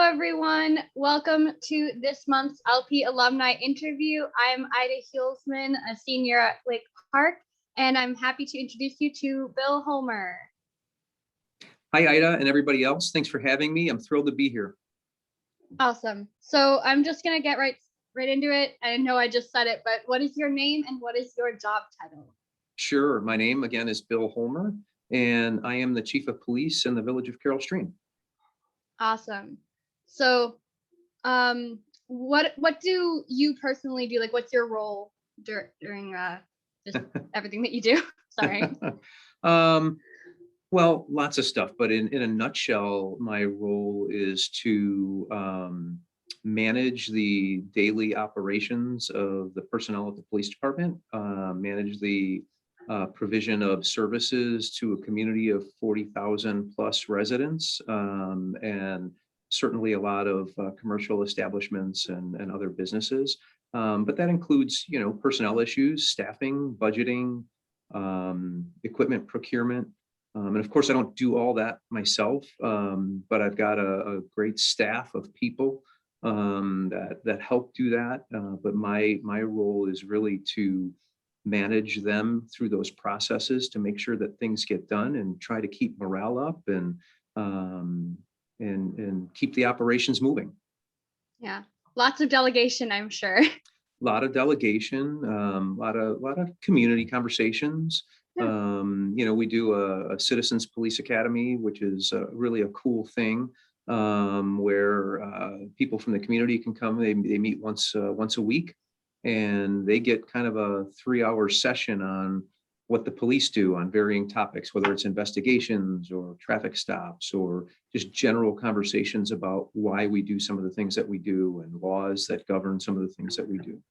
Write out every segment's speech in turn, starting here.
everyone. Welcome to this month's LP Alumni interview. I'm Ida Hulsman, a senior at Lake Park, and I'm happy to introduce you to Bill Holmer. Hi, Ida, and everybody else. Thanks for having me. I'm thrilled to be here. Awesome. So I'm just going to get right into it. I know I just said it, but what is your name and what is your job title? Sure. My name, again, is Bill Holmer, and I am the Chief of Police in the Village of Carroll Stream. Awesome. So what do you personally do? Like, what's your role during just everything that you do? Sorry. Well, lots of stuff, but in a nutshell, my role is to manage the daily operations of the personnel at the police department, manage the provision of services to a community of 40,000 plus residents, and certainly a lot of commercial establishments and other businesses. But that includes, personnel issues, staffing, budgeting, equipment procurement. And of course, I don't do all that myself, but I've got a great staff of people that help do that. But my role is really to manage them through those processes to make sure that things get done and try to keep morale up and keep the operations moving. Yeah, lots of delegation, I'm sure. A lot of delegation, a lot of community conversations. Yeah. We do a Citizens Police Academy, which is really a cool thing, where people from the community can come. They meet once a week, and they get kind of a 3-hour session on what the police do on varying topics, whether it's investigations or traffic stops or just general conversations about why we do some of the things that we do and laws that govern some of the things that we do.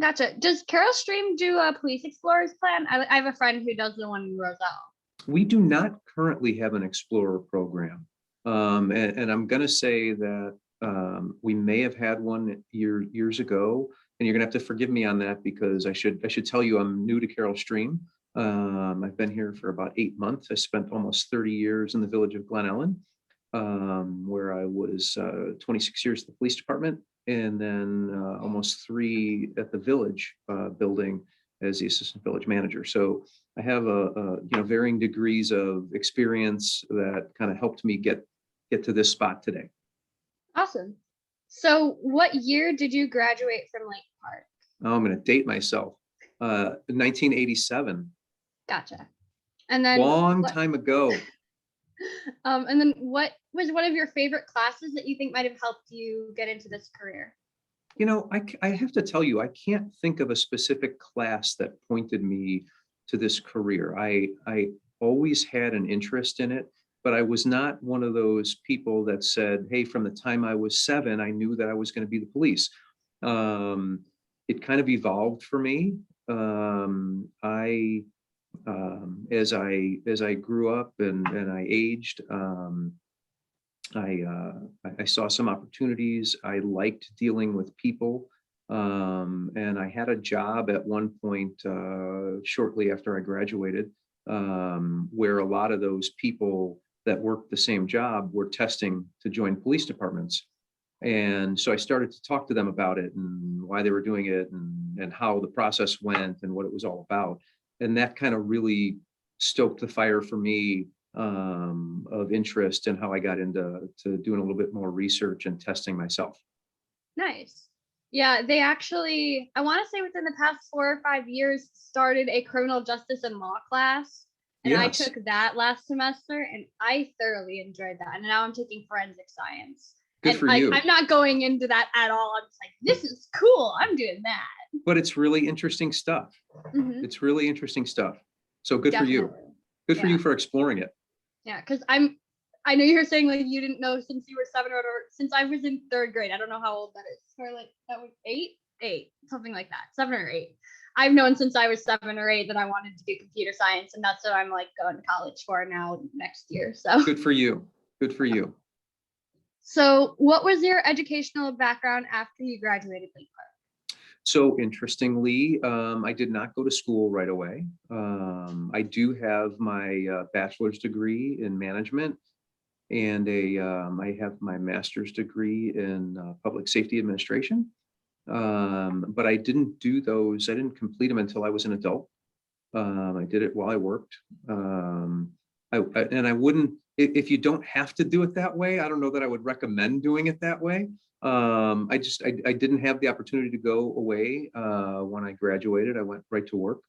Gotcha. Does Carroll Stream do a Police Explorers plan? I have a friend who does the one in Roselle. We do not currently have an Explorer program. And I'm going to say that we may have had one years ago. And you're gonna have to forgive me on that because I should tell you I'm new to Carroll Stream. I've been here for about 8 months. I spent almost 30 years in the village of Glen Ellen, where I was 26 years at the police department, and then almost 3 at the village building as the assistant village manager. So I have varying degrees of experience that kind of helped me get to this spot today. Awesome. So what year did you graduate from Lake Park? Oh, I'm going to date myself. 1987. Gotcha. And then long time ago. And then what was one of your favorite classes that you think might have helped you get into this career? I have to tell you, I can't think of a specific class that pointed me to this career. I always had an interest in it. But I was not one of those people that said, hey, from the time I was 7, I knew that I was going to be the police. It kind of evolved for me. As I grew up and I aged, I saw some opportunities. I liked dealing with people. And I had a job at one point shortly after I graduated, where a lot of those people that worked the same job were testing to join police departments. And so I started to talk to them about it and why they were doing it and how the process went and what it was all about. And that kind of really stoked the fire for me of interest in how I got into doing a little bit more research and testing myself. Nice. Yeah, they actually, I want to say within the past 4 or 5 years, started a criminal justice and law class. And yes. I took that last semester and I thoroughly enjoyed that. And now I'm taking forensic science. Good for you. I'm not going into that at all. I'm just like, this is cool. I'm doing that. But it's really interesting stuff. Mm-hmm. It's really interesting stuff. So good Definitely. For you. Good for you for exploring it. Yeah, because I know you were saying like you didn't know since you were 7 or since I was in 3rd grade. I don't know how old that is. Or like that was 8, something like that. 7 or 8. I've known since I was 7 or 8 that I wanted to do computer science, and that's what I'm like going to college for now next year. So good for you. Good for you. So what was your educational background after you graduated Lake Park? So interestingly, I did not go to school right away. I do have my bachelor's degree in management. and I have my master's degree in public safety administration. But I didn't do those. I didn't complete them until I was an adult. I did it while I worked. And I wouldn't, if you don't have to do it that way, I don't know that I would recommend doing it that way. I didn't have the opportunity to go away when I graduated. I went right to work.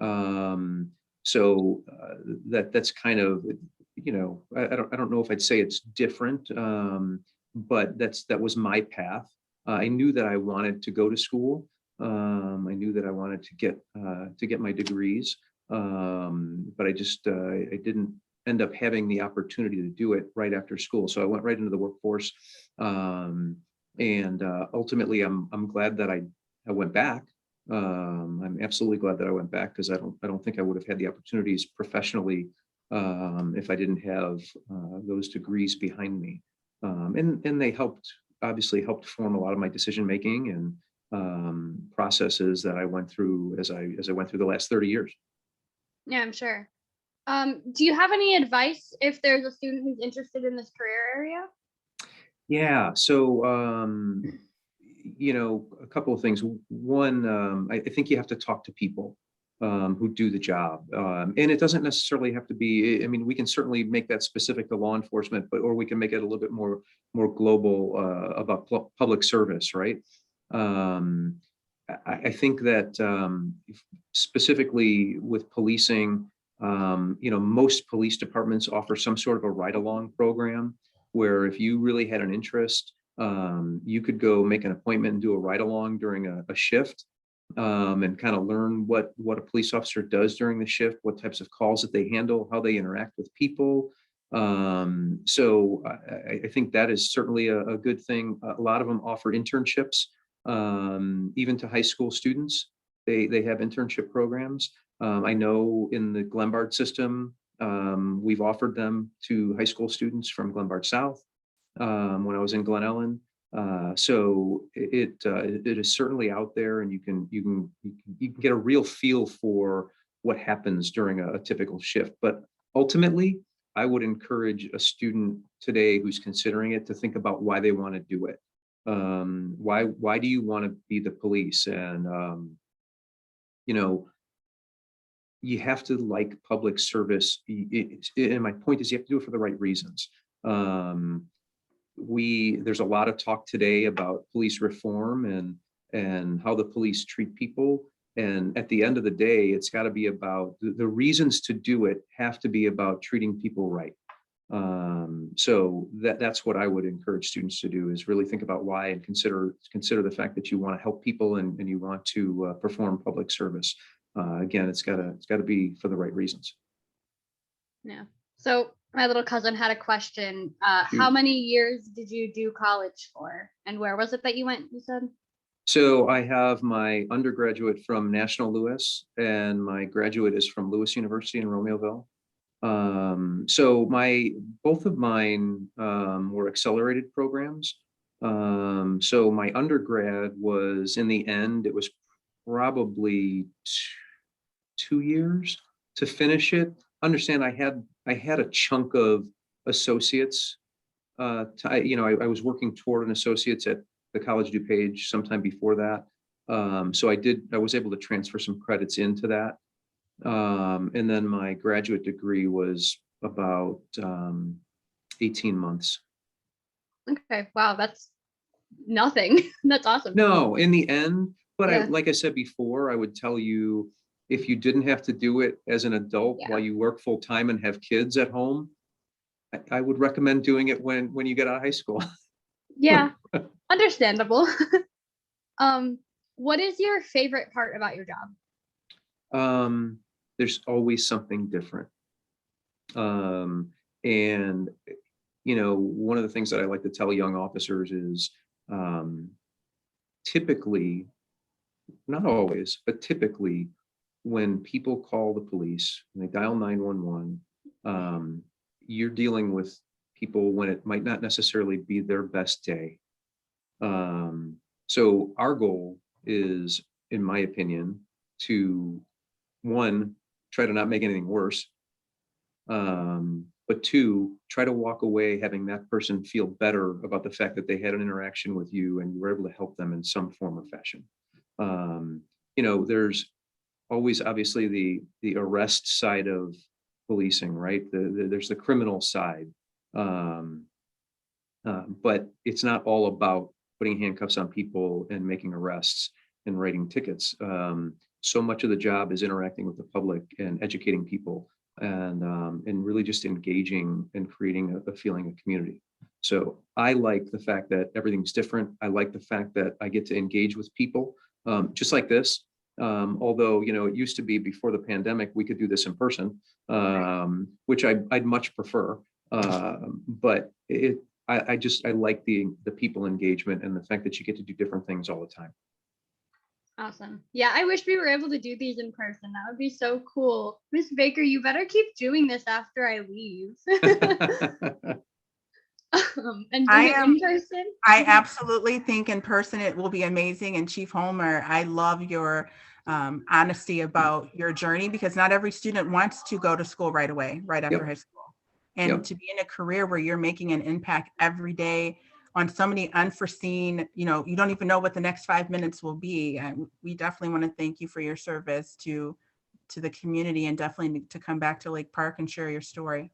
Um, that's kind of, I don't know if I'd say it's different, but that was my path. I knew that I wanted to go to school. I knew that I wanted to get my degrees, but I didn't end up having the opportunity to do it right after school. So I went right into the workforce, and ultimately, I'm glad that I went back. I'm absolutely glad that I went back, because I don't think I would have had the opportunities professionally if I didn't have those degrees behind me. And they obviously helped form a lot of my decision making and processes that I went through as I went through the last 30 years. Yeah, I'm sure. Do you have any advice if there's a student who's interested in this career area? Yeah. So, a couple of things. One, I think you have to talk to people who do the job. And it doesn't necessarily have to be, I mean, we can certainly make that specific to law enforcement, or we can make it a little bit more global about public service, right? Um, I think that specifically with policing, most police departments offer some sort of a ride-along program where if you really had an interest, you could go make an appointment and do a ride-along during a shift, and kind of learn what a police officer does during the shift, what types of calls that they handle, how they interact with people. So I think that is certainly a good thing. A lot of them offer internships, even to high school students. They have internship programs. I know in the Glenbard system, we've offered them to high school students from Glenbard South when I was in Glen Ellen. So it is certainly out there, and you can get a real feel for what happens during a typical shift. But ultimately, I would encourage a student today who's considering it to think about why they want to do it. Why do you want to be the police? And you know, you have to like public service. And my point is, you have to do it for the right reasons. Um, there's a lot of talk today about police reform and how the police treat people. And at the end of the day, it's got to be about the reasons to do it have to be about treating people right. So that's what I would encourage students to do, is really think about why, and consider the fact that you want to help people, and you want to perform public service. Again, it's got to be for the right reasons. Yeah. So my little cousin had a question. How Shoot. many years did you do college for? And where was it that you went, you said? So I have my undergraduate from National Louis, and my graduate is from Lewis University in Romeoville. So both of mine were accelerated programs. So my undergrad was, in the end, it was probably 2 years to finish it. Understand, I had a chunk of associates. I was working toward an associate's at the College DuPage sometime before that. So I was able to transfer some credits into that. And then my graduate degree was about 18 months. Okay. Wow, that's nothing. That's awesome. No, in the end, but Yeah. like I said before, I would tell you, if you didn't have to do it as an adult Yeah. while you work full time and have kids at home, I would recommend doing it when you get out of high school. Yeah. Understandable. Um, what is your favorite part about your job? There's always something different. Um, and one of the things that I like to tell young officers is, typically, not always, but typically, when people call the police and they dial 911, you're dealing with people when it might not necessarily be their best day. So our goal is, in my opinion, to, one, try to not make anything worse. but two, try to walk away having that person feel better about the fact that they had an interaction with you and you were able to help them in some form or fashion. There's always obviously the arrest side of policing, right? There's the criminal side. But it's not all about putting handcuffs on people and making arrests and writing tickets. So much of the job is interacting with the public and educating people and really just engaging and creating a feeling of community. So I like the fact that everything's different. I like the fact that I get to engage with people just like this. Although, it used to be before the pandemic, we could do this in person, which I'd much prefer. But I like the people engagement and the fact that you get to do different things all the time. Awesome. Yeah, I wish we were able to do these in person. That would be so cool. Miss Baker, you better keep doing this after I leave. And do it in person. I absolutely think in person it will be amazing. And Chief Holmer, I love your honesty about your journey, because not every student wants to go to school right away, right after high school. And to be in a career where you're making an impact every day on so many unforeseen, you don't even know what the next 5 minutes will be. And we definitely want to thank you for your service to the community, and definitely to come back to Lake Park and share your story.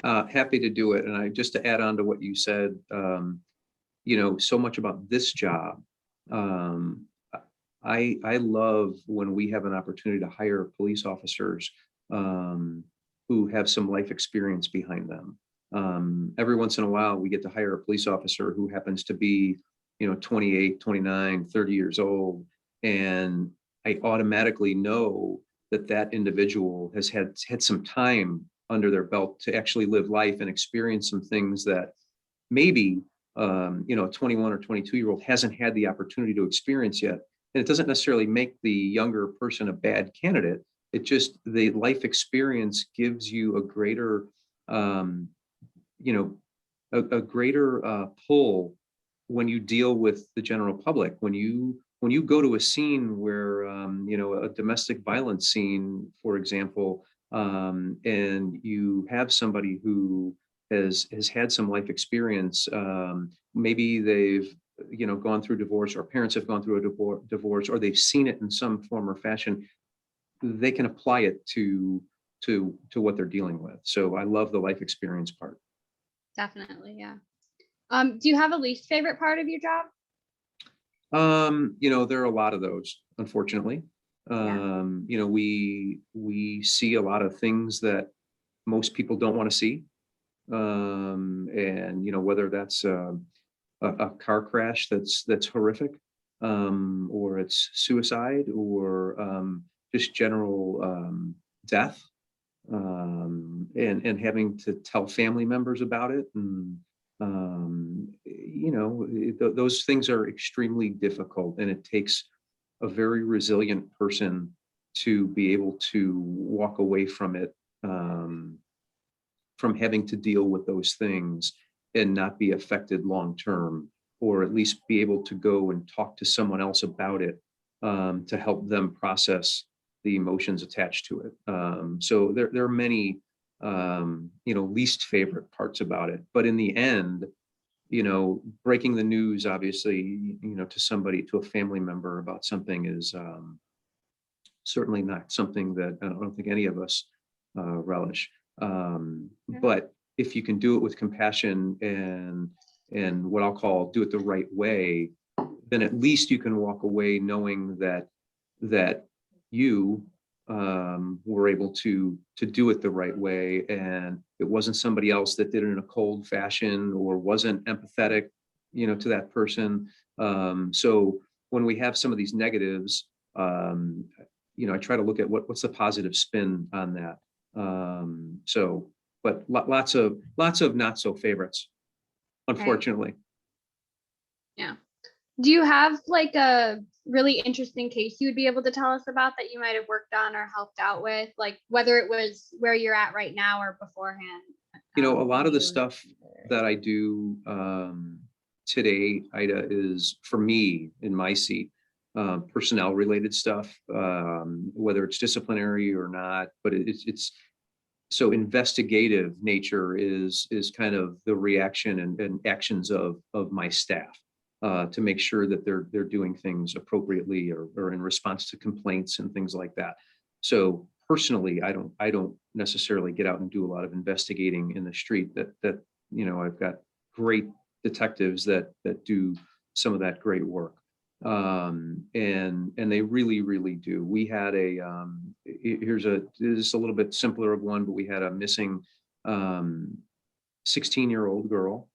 Happy to do it. And just to add on to what you said, so much about this job. I love when we have an opportunity to hire police officers who have some life experience behind them. Every once in a while, we get to hire a police officer who happens to be, 28, 29, 30 years old. And I automatically know that individual has had some time under their belt to actually live life and experience some things that maybe, a 21 or 22-year-old hasn't had the opportunity to experience yet. And it doesn't necessarily make the younger person a bad candidate. It just, the life experience gives you a greater, a greater pull when you deal with the general public. When you go to a scene where, a domestic violence scene, for example, and you have somebody who has had some life experience, maybe they've, gone through divorce, or parents have gone through a divorce, or they've seen it in some form or fashion, they can apply it to what they're dealing with. So I love the life experience part. Definitely, yeah. Do you have a least favorite part of your job? There are a lot of those, unfortunately. We see a lot of things that most people don't want to see. And whether that's a car crash that's horrific, or it's suicide, or just general death, and having to tell family members about it. And those things are extremely difficult, and it takes a very resilient person to be able to walk away from it, from having to deal with those things and not be affected long term, or at least be able to go and talk to someone else about it, to help them process the emotions attached to it. So there are many, least favorite parts about it. But in the end, breaking the news, obviously, to somebody, to a family member about something is certainly not something that I don't think any of us relish. But if you can do it with compassion and what I'll call do it the right way, then at least you can walk away knowing that you were able to do it the right way, and it wasn't somebody else that did it in a cold fashion or wasn't empathetic, to that person. So when we have some of these negatives, I try to look at what's the positive spin on that. But lots of not so favorites, unfortunately. Yeah. Do you have like a really interesting case you would be able to tell us about that you might have worked on or helped out with, like whether it was where you're at right now or beforehand? A lot of the stuff that I do today, Ida, is for me in my seat, personnel related stuff, whether it's disciplinary or not, but it's so investigative nature is kind of the reaction and actions of my staff to make sure that they're doing things appropriately or in response to complaints and things like that. So personally, I don't necessarily get out and do a lot of investigating in the street. That I've got great detectives that do some of that great work. And they really do. We had this is a little bit simpler of one, but we had a missing 16-year-old girl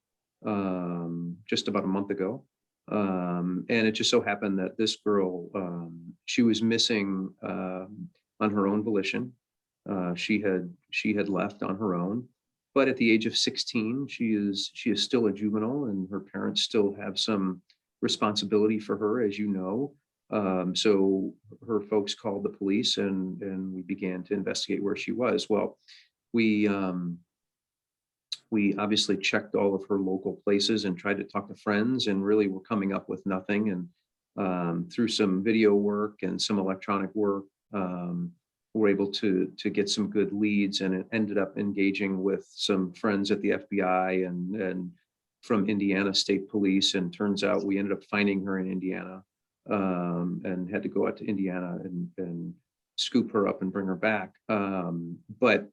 just about a month ago. And it just so happened that this girl, she was missing on her own volition. She had left on her own, but at the age of 16, she is still a juvenile, and her parents still have some responsibility for her, as you know. So her folks called the police, and we began to investigate where she was. Well, we obviously checked all of her local places and tried to talk to friends, and really were coming up with nothing. And through some video work and some electronic work, we're able to get some good leads, and it ended up engaging with some friends at the FBI and from Indiana State Police. And turns out we ended up finding her in Indiana, and had to go out to Indiana and scoop her up and bring her back. But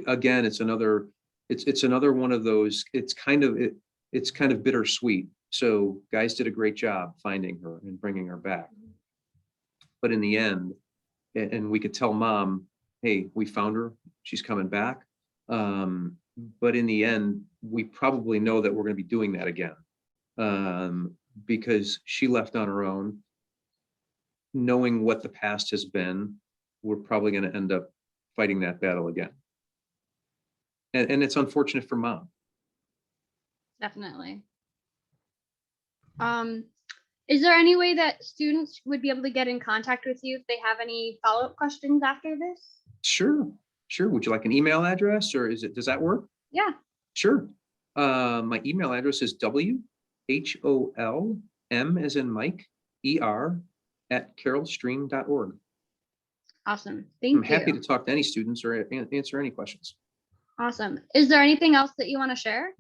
again, it's another one of those. It's kind of bittersweet. So guys did a great job finding her and bringing her back. But in the end, and we could tell mom, hey, we found her, she's coming back. But in the end, we probably know that we're going to be doing that again, because she left on her own. Knowing what the past has been, we're probably going to end up fighting that battle again. And it's unfortunate for mom. Definitely. Is there any way that students would be able to get in contact with you if they have any follow-up questions after this? Sure. Would you like an email address, or does that work? Yeah. Sure. My email address is WHOLM as in Mike, ER @carrollstream.org. Awesome. Thank you. I'm happy to talk to any students or answer any questions. Awesome. Is there anything else that you want to share?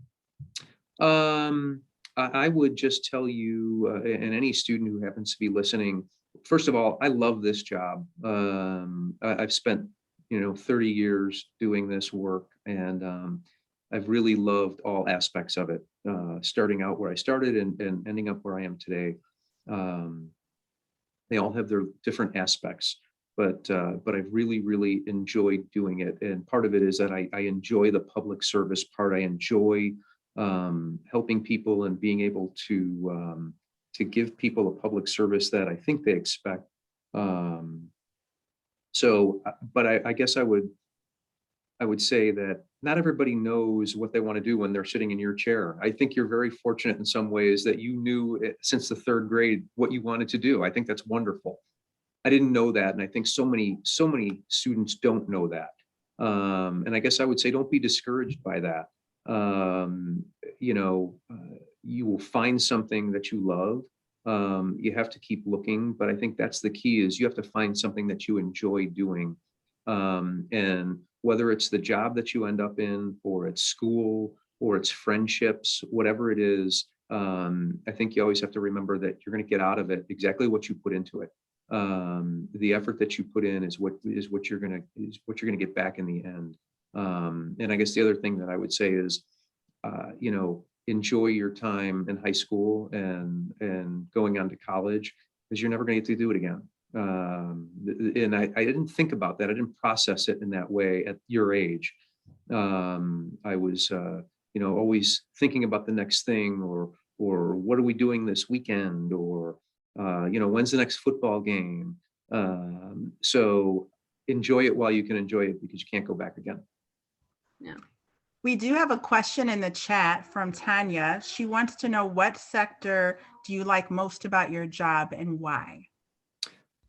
I would just tell you, and any student who happens to be listening, first of all, I love this job. I've spent 30 years doing this work, and I've really loved all aspects of it, starting out where I started and ending up where I am today. They all have their different aspects, but I've really enjoyed doing it. And part of it is that I enjoy the public service part. I enjoy helping people and being able to give people a public service that I think they expect. But I guess I would say that not everybody knows what they want to do when they're sitting in your chair. I think you're very fortunate in some ways that you knew since the third grade what you wanted to do. I think that's wonderful. I didn't know that, and I think so many students don't know that. And I guess I would say don't be discouraged by that. You will find something that you love. You have to keep looking, but I think that's the key, is you have to find something that you enjoy doing. And whether it's the job that you end up in, or it's school, or it's friendships, whatever it is, I think you always have to remember that you're going to get out of it exactly what you put into it. The effort that you put in is what you're going to get back in the end. And I guess the other thing that I would say is, enjoy your time in high school and going on to college, because you're never going to get to do it again. And I didn't think about that. I didn't process it in that way at your age. I was, always thinking about the next thing, or what are we doing this weekend, or when's the next football game? So enjoy it while you can enjoy it, because you can't go back again. Yeah. We do have a question in the chat from Tanya. She wants to know, what sector do you like most about your job and why?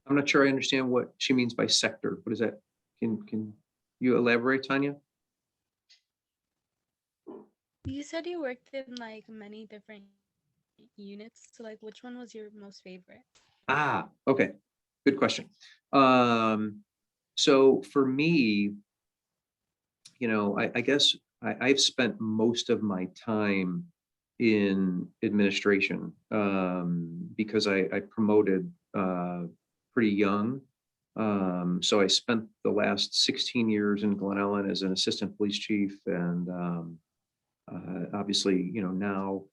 I'm not sure I understand what she means by sector. What is that? Can you elaborate, Tanya? You said you worked in like many different units. So like, which one was your most favorite? Okay. Good question. So for me, I guess I've spent most of my time in administration because I promoted pretty young. So I spent the last 16 years in Glen Ellen as an assistant police chief, and obviously, now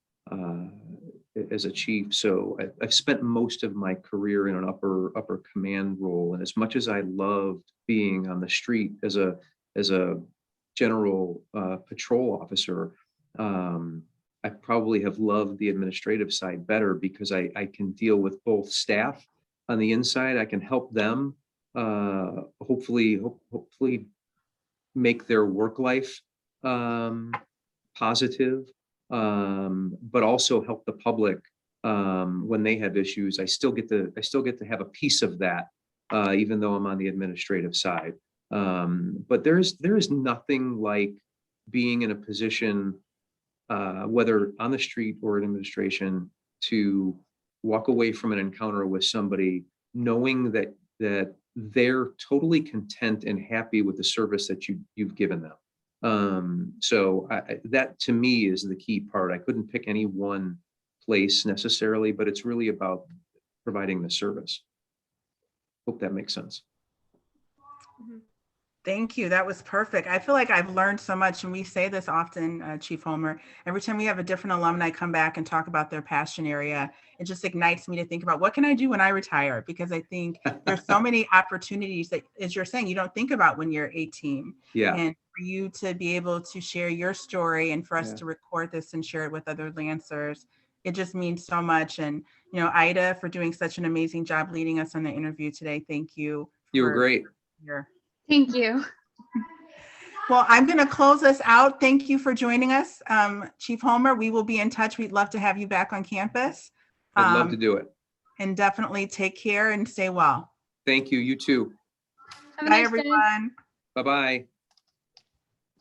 as a chief. So I've spent most of my career in an upper command role. And as much as I loved being on the street as a general patrol officer, I probably have loved the administrative side better because I can deal with both staff on the inside. I can help them hopefully make their work life positive, but also help the public when they have issues. I still get to have a piece of that, even though I'm on the administrative side. But there is nothing like being in a position, whether on the street or in administration, to walk away from an encounter with somebody knowing that they're totally content and happy with the service that you've given them. So that to me is the key part. I couldn't pick any one place necessarily, but it's really about providing the service. Hope that makes sense. Thank you. That was perfect. I feel like I've learned so much, and we say this often, Chief Holmer. Every time we have a different alumni come back and talk about their passion area, it just ignites me to think about what can I do when I retire? Because I think there's so many opportunities that, as you're saying, you don't think about when you're 18. Yeah. And for you to be able to share your story and for us Yeah. to record this and share it with other Lancers, it just means so much. And, Ida, for doing such an amazing job leading us on the interview today. Thank you. You were great. Thank you. Well, I'm going to close us out. Thank you for joining us. Chief Holmer, we will be in touch. We'd love to have you back on campus. I'd love to do it. And definitely take care and stay well. Thank you. You too. Have a Bye, nice day. everyone. Bye-bye.